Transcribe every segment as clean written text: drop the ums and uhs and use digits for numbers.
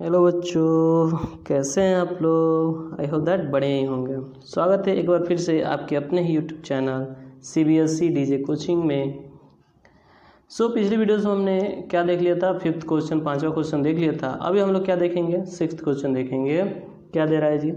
Hello बच्चों, कैसे हैं आप लोग। आई होप दैट बढ़िया ही होंगे। स्वागत है एक बार फिर से आपके अपने ही YouTube channel CBSE DJ coaching में। पिछली वीडियोस में हमने क्या देख लिया था, 5th क्वेश्चन 5वां क्वेश्चन देख लिया था। अभी हम लोग क्या देखेंगे, 6th क्वेश्चन देखेंगे। क्या दे रहा है जी,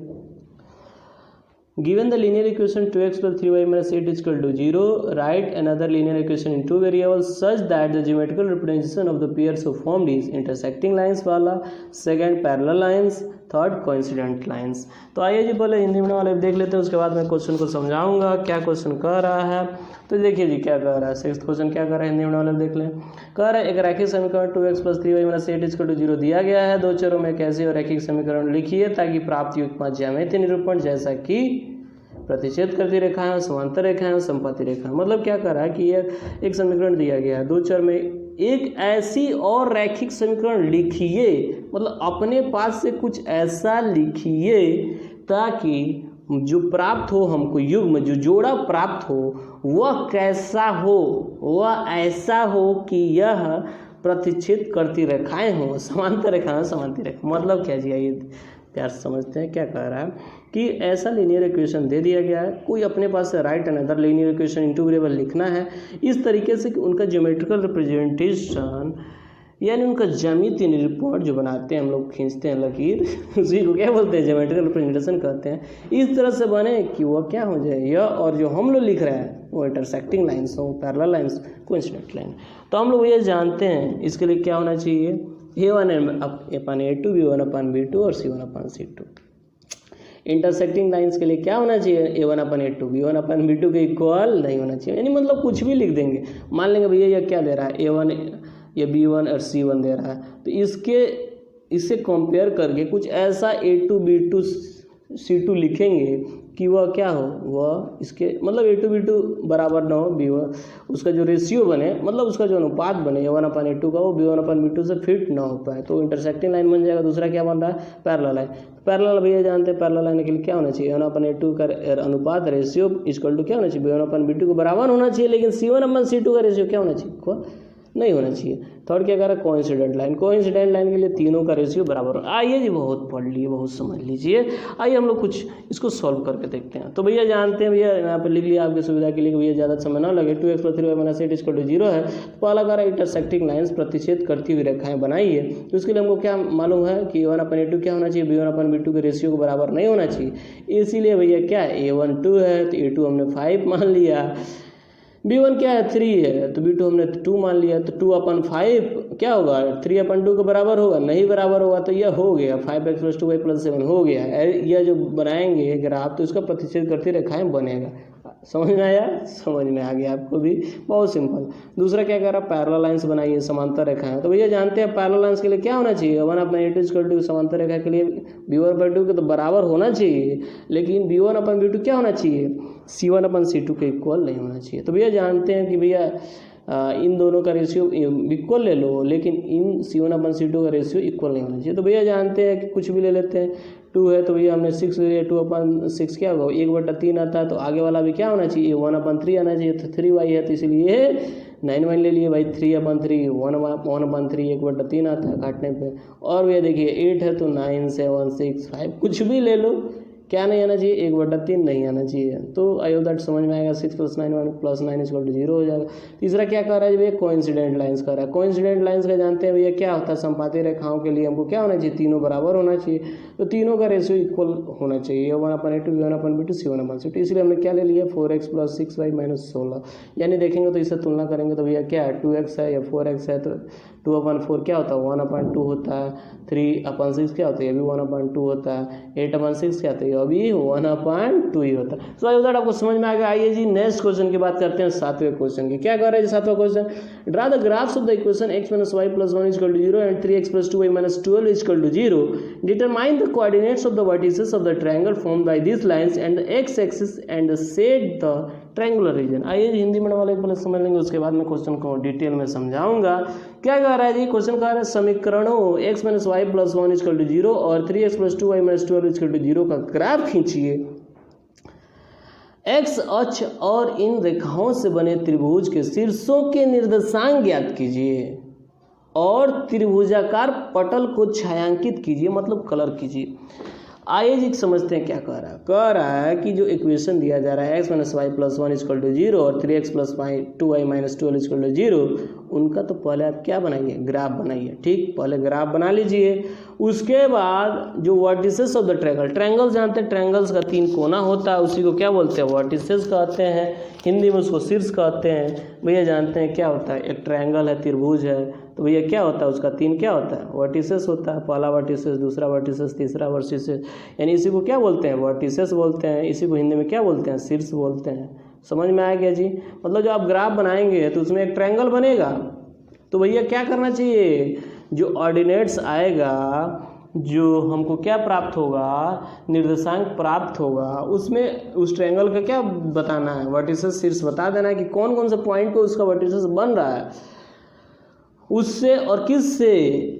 Given the linear equation 2x plus 3y minus 8 is equal to 0, write another linear equation in two variables such that the geometrical representation of the pairs of formed is intersecting lines वाला, second parallel lines, third coincident lines. तो आइए जी पहले Hindi medium वाले देख लेते हैं, उसके बाद मैं क्वेश्चन को समझाऊंगा क्या क्वेश्चन कह रहा है। तो देखिए जी क्या कह रहा है, 6th क्वेश्चन क्या कह रहा है हिंदी मीडियम वाले देख लें। कह रहा है एक रैखिक समीकरण 2x plus 3y minus 8 is equal to 0 दिया गया है। दो चरों में कैसे और रैखिक समीकरण लिखिए ताकि प्राप्त युग्म ज्यामितीय निरूपण जैसा कि प्रतिच्छेद करती रेखाएं और समांतर रेखाएं और संपाती रेखाएं। मतलब क्या कर रहा है कि ये एक समीकरण दिया गया है, दो चर में एक ऐसी और रैखिक समीकरण लिखिए, मतलब अपने पास से कुछ ऐसा लिखिए ताकि जो प्राप्त हो हमको युग्म, जो जोड़ा प्राप्त हो वह कैसा हो, वह ऐसा हो कि यह प्रतिच्छेद करती रेखाएं हो, समांतर रेखाएं समांतर रेखा। मतलब क्या जी, आइए प्यार से समझते हैं। क्या कह रहा है कि ऐसा लीनियर इक्वेशन दे दिया गया है, कोई अपने पास से right another linear equation into variable लिखना है इस तरीके से कि उनका ज्योमेट्रिकल रिप्रेजेंटेशन यानी उनका ज्यामितीय निरूपण जो बनाते हैं हम लोग, खींचते हैं लकीर, उसी को क्या बोलते हैं, ज्योमेट्रिकल रिप्रेजेंटेशन कहते हैं। इस तरह से बने कि वह क्या हो जाए, यह और जो हम लोग लिख रहे हैं वो इंटरसेक्टिंग लाइन्स हो, पैरेलल लाइन्स, कोइंसिडेंट लाइन। तो हम लोग ये जानते हैं इसके लिए क्या होना चाहिए, A1/A2, B1/B2 और C1/C2। इंटरसेक्टिंग लाइंस के लिए क्या होना चाहिए, A1/A2 B1/B2 के इक्वल नहीं होना चाहिए। यानी मतलब कुछ भी लिख देंगे। मान लेंगे भैया यह क्या दे रहा है, A1 या B1 और C1 दे रहा है, तो इससे कंपेयर करके कुछ ऐसा A2 B2 C2 लिखेंगे कि वह क्या हो, वह इसके मतलब A2 B2 बराबर ना हो B1, उसका जो रेशियो बने, मतलब उसका जो अनुपात बने A1/A2 का, वो B1/B2 से फिट ना हो पाए, तो इंटरसेक्टिंग लाइन बन जाएगा। दूसरा क्या बन रहा है, पैरेलल लाइन। पैरेलल भैया जानते हैं पैरेलल लाइन के लिए क्या होना चाहिए, A1/A2 का अनुपात रेशियो इक्वल टू क्या होना चाहिए, B1/B2 को बराबर होना चाहिए, लेकिन C1/C2 का रेशियो क्या होना चाहिए, इक्वल नहीं होना चाहिए। थर्ड क्या कह रहा है, कोइंसिडेंट लाइन। कोइंसिडेंट लाइन के लिए तीनों का रेशियो बराबर हो। आइए जी बहुत पढ़ लिए, बहुत समझ लीजिए। आइए हम लोग कुछ इसको सॉल्व करके देखते हैं। तो भैया जानते हैं, भैया यहाँ पे लिख लिया आपकी सुविधा के लिए, भैया ज़्यादा समय ना लगे। 2x plus 3y minus 8 is equal to 0 है। तो पहला कह रहा है इंटरसेक्टिंग लाइन्स, प्रतिच्छेद करती हुई रेखाएं बनाइए। तो इसके लिए हमको क्या मालूम है कि A1/A2 क्या होना चाहिए, B1/B2 के रेशियो को बराबर नहीं होना चाहिए। इसीलिए भैया क्या है, A1 2 है तो A2 हमने 5 मान लिया, B1 क्या है 3 है तो B2 हमने 2 मान लिया। तो 2/5 क्या होगा, 3/2 के बराबर होगा, नहीं बराबर होगा तो यह हो गया 5x plus 2y plus 7 हो गया। यह जो बनाएंगे ग्राफ तो इसका प्रतिच्छेद करती रेखाएं बनेगा। समझ में आया, समझ में आ गया आपको भी, बहुत सिंपल। दूसरा क्या कह रहा है, पैरेलल लाइंस बनाइए, समांतर रेखाएं। तो भैया जानते हैं पैरेलल लाइंस के लिए क्या होना चाहिए, 1/A2 समांतर रेखा के लिए B1/2 के तो बराबर होना चाहिए, लेकिन B1/B2 क्या होना चाहिए, C1/C2 के इक्वल नहीं होना चाहिए। तो भैया जानते हैं कि भैया इन दोनों का रेशियो इक्वल ले लो, लेकिन इन C1/C2 का रेशियो इक्वल नहीं होना चाहिए। तो भैया जानते हैं कि कुछ भी ले लेते हैं। 2 है तो भैया हमने 6 ले लिया, 2/6 क्या होगा, 1/3 आता है, तो आगे वाला भी क्या होना चाहिए, 1/3 आना चाहिए। तो 3y है तो इसलिए 9y ले लिए भाई, 3/3 1/3 1/3 आता है काटने पे। और भैया देखिए 8 है तो 9 7 6 5 कुछ भी ले लो, क्या नहीं आना चाहिए, 1/3 नहीं आना चाहिए। तो आई होप दैट समझ में आएगा। 6 + 9 + 9 = 0 हो जाएगा। तीसरा क्या कर रहा है भैया, कोइंसिडेंट लाइंस कर रहा है। कोइंसिडेंट लाइंस का जानते हैं भैया क्या होता है, संपाती रेखाओं के लिए हमको क्या होना चाहिए, तीनों बराबर होना चाहिए। तो तीनों का रेशियो इक्वल होना चाहिए, A1/A2 B1/B2 C1/C2। इसलिए हमने क्या ले लिया, 4x + 6y - 16। यानी देखेंगे तो इससे तुलना करेंगे तो भैया क्या है, 2x है या 4x है, तो 2/4 क्या होता है, 1/2 होता है। 3/6 क्या होता है, ये भी 1/2 होता है। 8/6 क्या होता है, अभी 1/2 ही होता है। तो आई होप दैट आपको समझ में आ गया। आइए जी नेक्स्ट क्वेश्चन की बात करते हैं, 7वें क्वेश्चन की। क्या कर रहे हैं 7वां question, draw the graphs of the equation x - y + 1 = 0 and 3x + 2y - 12 = 0। Determine the coordinates of the vertices of the triangle formed by this lines and the x axis and set the triangular region. आइए हिंदी में वाले पहले समझ लेंगे, उसके बाद मैं question को डिटेल में समझाऊंगा। क्या कह रहा है जी, क्वेश्चन कह रहा है समीकरणों x - y + 1 = 0 और 3x + 2y - 12 = 0 का ग्राफ खींचिए। x अक्ष और इन रेखाओं से बने त्रिभुज के शीर्षों के निर्देशांक ज्ञात कीजिए। और त्रिभुजाकार पटल को छायांकित कीजिए, मतलब कलर कीजिए। आइए जी समझते हैं क्या कह रहा है कि जो इक्वेशन दिया जा रहा है x minus y plus 1 equal to 0 और 3x plus 2y minus 12 equal to 0, उनका तो पहले आप क्या बनाइए, ग्राफ बनाइए। ठीक, पहले ग्राफ बना लीजिए। उसके बाद जो वर्टिसेस ऑफ द ट्रायंगल जानते हैं, ट्रायंगल्स का 3 कोना होता है, उसी को क्या बोलते हैं, वर्टिसेस कहते हैं, हिंदी में उसको शीर्ष कहते हैं। भैया जानते हैं क्या होता है, एक ट्रायंगल है, त्रिभुज है, तो भैया क्या होता है, उसका 3 क्या होता है, वर्टिसेस होता है। पहला वर्टिसेस, दूसरा वर्टिसेस, तीसरा वर्टिसेस, यानी इसी को क्या बोलते हैं, वर्टिसेस बोलते हैं। इसी को हिंदी में क्या बोलते हैं, शीर्ष बोलते हैं। समझ में आ गया जी। मतलब जब आप ग्राफ बनाएंगे तो उसमें एक ट्रायंगल बनेगा, तो भैया क्या करना चाहिए, जो ऑर्डिनेट्स आएगा, जो हमको क्या प्राप्त होगा, निर्देशांक प्राप्त होगा, उसमें उस ट्रायंगल का क्या बताना है, वर्टिसेस शीर्ष बता देना है कि कौन कौन से पॉइंट पे उसका वर्टिसेस बन रहा है, उससे और किस से,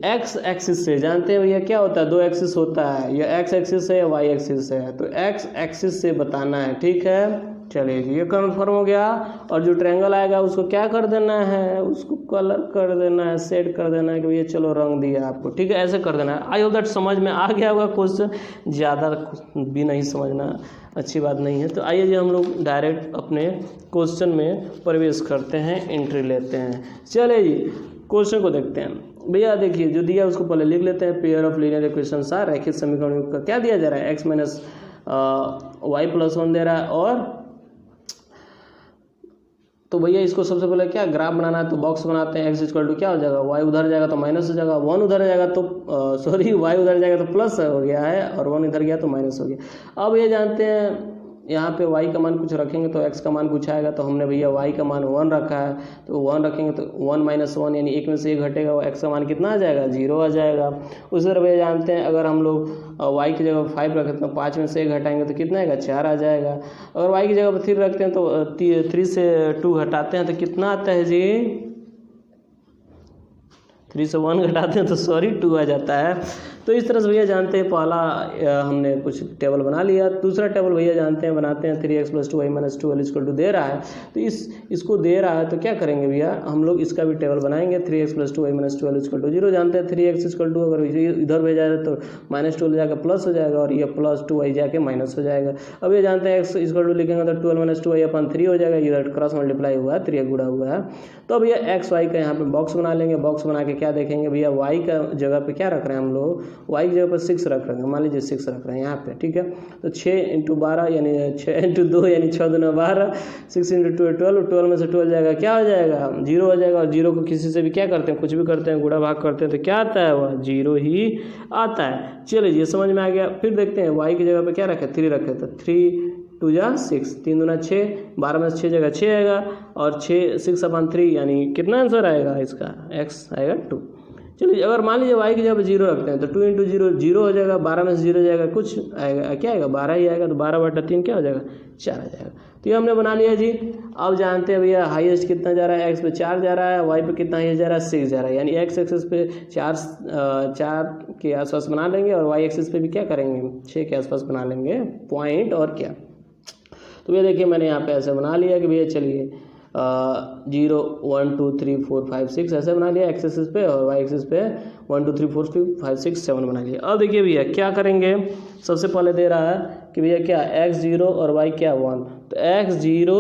एक्स एक्सिस से। जानते हैं भैया क्या होता है, 2 एक्सिस होता है, या एक्स एक्सिस है या वाई एक्सिस है, तो एक्स एक्सिस से बताना है। ठीक है, चलिए जी ये कन्फर्म हो गया। और जो ट्रायंगल आएगा उसको क्या कर देना है, उसको कलर कर देना है, सेट कर देना है कि भैया चलो रंग दिया आपको। ठीक है, ऐसे कर देना है। आई होप दैट समझ में आ गया होगा क्वेश्चन, ज़्यादा भी नहीं समझना अच्छी बात नहीं है। तो आइए जी हम लोग डायरेक्ट अपने क्वेश्चन में प्रवेश करते हैं, एंट्री लेते हैं। चलिए जी क्वेश्चन को देखते हैं। भैया देखिए जो दिया उसको पहले लिख लेते हैं। Pair of linear equations are, रैखिक समीकरणों का क्या दिया जा रहा है, x माइनस वाई प्लस 1 दे रहा है। और तो भैया इसको सबसे पहले क्या ग्राफ बनाना है, तो बॉक्स बनाते हैं। x इक्वल टू क्या हो जाएगा, y उधर जाएगा तो माइनस हो जाएगा, 1 उधर जाएगा तो y उधर जाएगा तो प्लस हो गया है, और 1 इधर गया तो माइनस हो गया। अब ये जानते हैं यहाँ पे y का मान कुछ रखेंगे तो x का मान कुछ आएगा, तो हमने भैया y का मान 1 रखा है, तो 1 रखेंगे तो 1 माइनस 1 यानी 1 में से 1 घटेगा, वो x का मान कितना आ जाएगा, 0 आ जाएगा। उसी तरह भैया जानते हैं अगर हम लोग y की जगह 5 रखते हैं तो 5 में से 1 घटाएंगे तो कितना आएगा, 4 आ जाएगा। अगर y की जगह पर 3 रखते हैं तो 3 से 2 घटाते हैं तो कितना आता है जी, 3 से 1 घटाते हैं तो 2 आ जाता है। तो इस तरह से भैया जानते हैं पहला हमने कुछ टेबल बना लिया। दूसरा टेबल भैया जानते हैं बनाते हैं, 3x plus 2y minus 12 equal to दे रहा है, तो इसको दे रहा है तो क्या करेंगे भैया, हम लोग इसका भी टेबल बनाएंगे। 3x plus 2y minus 12 equal to 0 जानते हैं, 3x इक्वल टू अगर इधर भेजा जाए तो माइनस 12 जाकर प्लस हो जाएगा, और ये प्लस 2y जाके माइनस हो जाएगा। अब ये जानते हैं x इक्वल टू लिखेंगे तो 12 माइनस 2y अपन 3 हो जाएगा, इधर क्रॉस मल्टीप्लाई हुआ है, 3 गुणा हुआ है। तो भैया एक्स वाई का यहाँ पे बॉक्स बना लेंगे। बॉक्स बना के क्या देखेंगे भैया, वाई का जगह पे क्या रख रहे हैं हम लोग, वाई की जगह पर 6 रख रहे हैं, मान लीजिए 6 रख रहे हैं यहाँ पे। ठीक है, तो 6 × 12 यानी 6 × 2 यानी 6 दूना 12, 6 × 2 12, 12 में से 12 जाएगा क्या हो जाएगा, 0 हो जाएगा। और 0 को किसी से भी क्या करते हैं, कुछ भी करते हैं, गुणा भाग करते हैं तो क्या आता है, वह 0 ही आता है। चलिए ये समझ में आ गया। फिर देखते हैं वाई की जगह पे क्या रखे, 3 रखे, तो 3 2 जा 6, 3 दूना 6, 12 में से 6 जगह 6 आएगा, और 6/3 यानी कितना आंसर आएगा इसका, x आएगा 2। चलिए अगर मान लीजिए y की जगह 0 रखते हैं तो 2 × 0 0 हो जाएगा, 12 में से 0 जाएगा कुछ आएगा, क्या आएगा, 12 ही आएगा, तो 12/3 क्या हो जाएगा, 4 आ जाएगा। तो ये हमने बना लिया जी। अब जानते हैं भैया हाईएस्ट कितना जा रहा है, x पे 4 जा रहा है, y पे कितना हाईएस्ट जा रहा है, 6 जा रहा है, यानी x एक्सिस पे 4 के आसपास बना लेंगे, और y एक्सिस पे भी क्या करेंगे, 6 के आसपास बना लेंगे पॉइंट। और क्या, तो ये देखिए मैंने यहाँ पे ऐसे बना लिया कि भैया चलिए 0 1 2 3 4 5 6 ऐसे बना लिया एक्स एक्सिस पे, और वाई एक्सिस पे 1 2 3 4 5 6 7 बना लिया। अब देखिए भैया क्या करेंगे, सबसे पहले दे रहा है कि भैया क्या x 0 और y क्या 1, तो x 0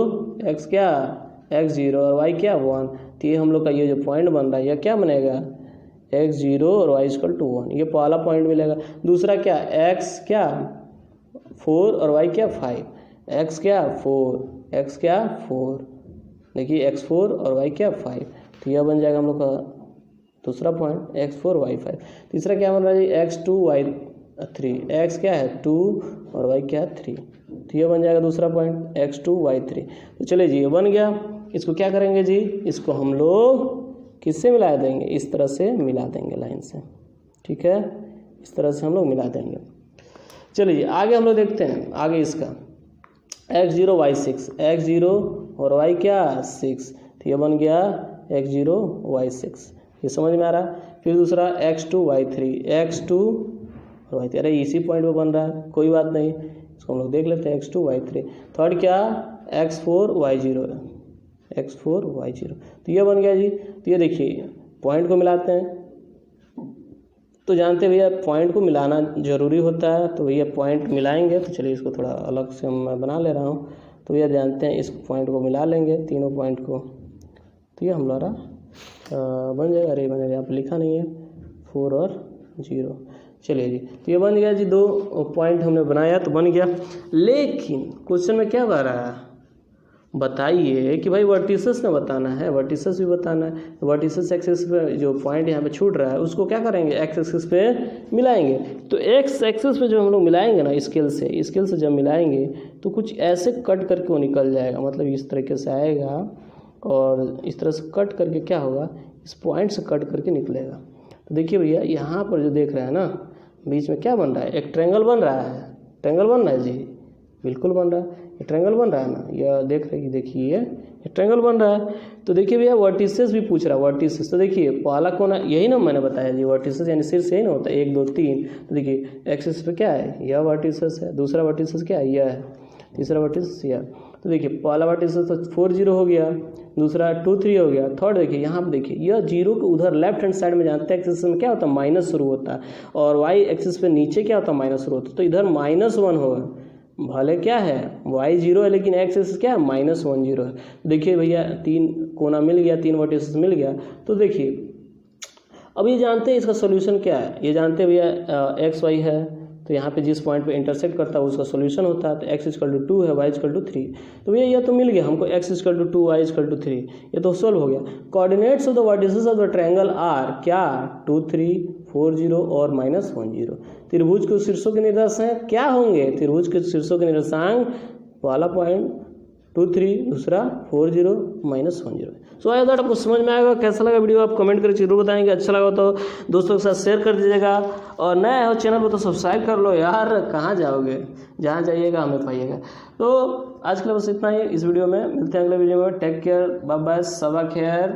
और y क्या 1, तो ये हम लोग का ये जो पॉइंट बन रहा है यह क्या बनेगा, x 0 और y इक्वल टू 1, ये पहला पॉइंट मिलेगा। दूसरा क्या, x क्या 4 और y क्या 5, x क्या 4, देखिए x4 और y क्या 5, तो यह बन जाएगा हम लोग का दूसरा पॉइंट, x4 y 5। तीसरा क्या बन रहा है जी, x2 y 3, x क्या है 2 और y क्या है 3, तो यह बन जाएगा दूसरा पॉइंट x2 y 3। तो चलिए जी ये बन गया। इसको क्या करेंगे जी, इसको हम लोग किससे मिला देंगे, इस तरह से मिला देंगे लाइन से। ठीक है, इस तरह से हम लोग मिला देंगे। चलिए आगे हम लोग देखते हैं, आगे इसका x0 y 6, x0 और y क्या 6, तो ये बन गया x0 y 6, ये समझ में आ रहा है। फिर दूसरा x2 y 3, x2 और y 3, अरे इसी पॉइंट पे बन रहा है, कोई बात नहीं, इसको हम लोग देख लेते हैं x2 y 3। थर्ड क्या x4 y 0, तो ये बन गया जी। तो ये देखिए पॉइंट को मिलाते हैं। तो जानते भैया पॉइंट को मिलाना ज़रूरी होता है, तो भैया पॉइंट मिलाएंगे। तो चलिए इसको थोड़ा अलग से मैं बना ले रहा हूँ। तो भैया जानते हैं इस पॉइंट को मिला लेंगे, तीनों पॉइंट को, तो ये हमारा बन जाएगा। अरे मैंने यहाँ पर लिखा नहीं है, 4 और 0। चलिए जी, तो ये बन गया जी, 2 पॉइंट हमने बनाया तो बन गया। लेकिन क्वेश्चन में क्या कह रहा है, बताइए कि भाई वर्टिसेस में बताना है, वर्टिसेस भी बताना है। वर्टिसेस एक्सिस पे जो पॉइंट यहाँ पे छूट रहा है उसको क्या करेंगे, एक्स एक्सिस पे मिलाएंगे। तो एक्स एक्सिस पे जो हम लोग मिलाएंगे ना स्केल से जब मिलाएंगे तो कुछ ऐसे कट करके वो निकल जाएगा, मतलब इस तरीके से आएगा और इस तरह से कट करके क्या होगा, इस पॉइंट से कट करके निकलेगा। तो देखिए भैया यहाँ पर जो देख रहे हैं ना, बीच में क्या बन रहा है, एक ट्रायंगल बन रहा है। ट्रायंगल बन रहा है जी, बिल्कुल बन रहा है, ये ट्रायंगल बन रहा है ना, यह देख रहे हैं, देखिए ये ट्रायंगल बन रहा है। तो देखिए भैया वर्टिसेस भी पूछ रहा है, वर्टिसेस। तो देखिए पहला कोना यही ना मैंने बताया जी, वर्टिसेस यानी शीर्ष यही ना होता है, 1 2 3। तो देखिए एक्सिस पे क्या है, यह वर्टिसेस है, दूसरा वर्टिसेस क्या है, यह है, तीसरा वर्टिसेस यह। तो देखिए पहला वर्टिसेस तो 4 0 हो गया, दूसरा 2 3 हो गया, थर्ड देखिए यहाँ पे देखिए यह 0 के उधर लेफ्ट हैंड साइड में जानते हैं एक्सिस में क्या होता है, माइनस शुरू होता है, और वाई एक्सिस पे नीचे क्या होता है, माइनस शुरू होता है। तो इधर -1 होगा, भले क्या है y 0 है लेकिन x एक्सिस क्या है, -1 0 है। देखिए भैया 3 कोना मिल गया, 3 वर्टिसेस मिल गया। तो देखिए अब ये जानते हैं इसका सोल्यूशन क्या है, ये जानते हैं भैया एक्स वाई है, तो यहाँ पे जिस पॉइंट पे इंटरसेक्ट करता है उसका सोल्यूशन होता है। तो x = 2 है, y = 3। तो भैया ये तो मिल गया हमको, x = 2 y = 3, ये तो सोल्व हो गया। Coordinates of the vertices of the triangle are क्या, 2 3 4 0 और -1 0। त्रिभुज के शीर्षों के निर्देशांक क्या होंगे, त्रिभुज के शीर्षों के निर्देशांक वाला पॉइंट 2 3, दूसरा 4 0 -1 0। सो आई दैट आपको समझ में आएगा। कैसा लगा वीडियो आप कमेंट करके जरूर बताएंगे, अच्छा लगा तो दोस्तों के साथ शेयर कर दीजिएगा, और नया हो चैनल पर तो सब्सक्राइब कर लो यार, कहाँ जाओगे, जहाँ जाइएगा हमें पाइएगा। तो आज के लिए बस इतना ही इस वीडियो में, मिलते हैं अगले वीडियो में। टेक केयर, बाय बाय, सबा खैर।